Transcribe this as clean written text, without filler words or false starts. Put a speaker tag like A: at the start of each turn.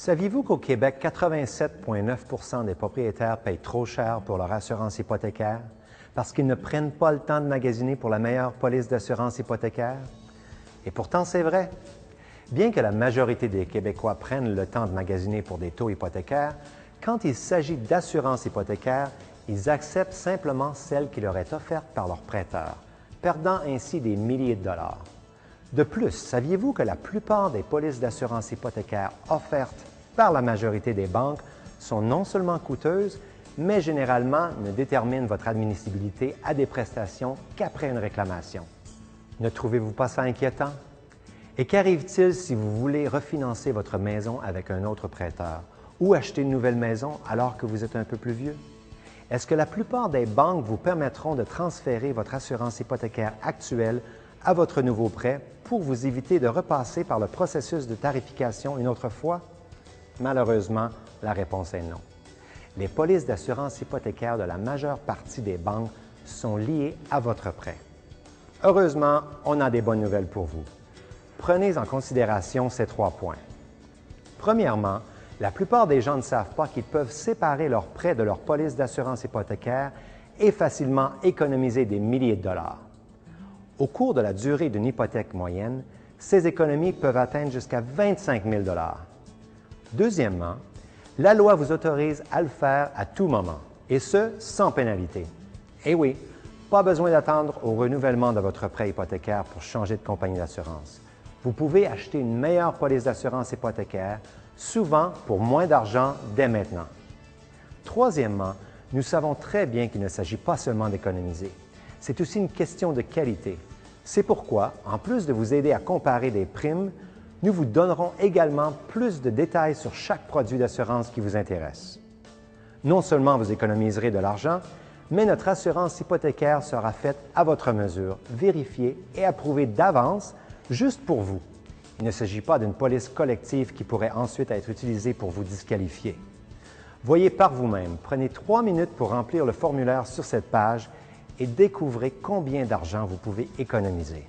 A: Saviez-vous qu'au Québec, 87,9 des propriétaires payent trop cher pour leur assurance hypothécaire parce qu'ils ne prennent pas le temps de magasiner pour la meilleure police d'assurance hypothécaire? Et pourtant, c'est vrai. Bien que la majorité des Québécois prennent le temps de magasiner pour des taux hypothécaires, quand il s'agit d'assurance hypothécaire, ils acceptent simplement celle qui leur est offerte par leur prêteur, perdant ainsi des milliers de dollars. De plus, saviez-vous que la plupart des polices d'assurance hypothécaire offertes par la majorité des banques sont non seulement coûteuses, mais généralement ne déterminent votre admissibilité à des prestations qu'après une réclamation? Ne trouvez-vous pas ça inquiétant? Et qu'arrive-t-il si vous voulez refinancer votre maison avec un autre prêteur ou acheter une nouvelle maison alors que vous êtes un peu plus vieux? Est-ce que la plupart des banques vous permettront de transférer votre assurance hypothécaire actuelle à votre nouveau prêt pour vous éviter de repasser par le processus de tarification une autre fois? Malheureusement, la réponse est non. Les polices d'assurance hypothécaire de la majeure partie des banques sont liées à votre prêt. Heureusement, on a des bonnes nouvelles pour vous. Prenez en considération ces 3 points. Premièrement, la plupart des gens ne savent pas qu'ils peuvent séparer leur prêt de leur police d'assurance hypothécaire et facilement économiser des milliers de dollars. Au cours de la durée d'une hypothèque moyenne, ces économies peuvent atteindre jusqu'à 25 000 $. Deuxièmement, la loi vous autorise à le faire à tout moment, et ce, sans pénalité. Eh oui, pas besoin d'attendre au renouvellement de votre prêt hypothécaire pour changer de compagnie d'assurance. Vous pouvez acheter une meilleure police d'assurance hypothécaire, souvent pour moins d'argent dès maintenant. Troisièmement, nous savons très bien qu'il ne s'agit pas seulement d'économiser. C'est aussi une question de qualité. C'est pourquoi, en plus de vous aider à comparer des primes, nous vous donnerons également plus de détails sur chaque produit d'assurance qui vous intéresse. Non seulement vous économiserez de l'argent, mais notre assurance hypothécaire sera faite à votre mesure, vérifiée et approuvée d'avance juste pour vous. Il ne s'agit pas d'une police collective qui pourrait ensuite être utilisée pour vous disqualifier. Voyez par vous-même, prenez 3 minutes pour remplir le formulaire sur cette page et découvrez combien d'argent vous pouvez économiser.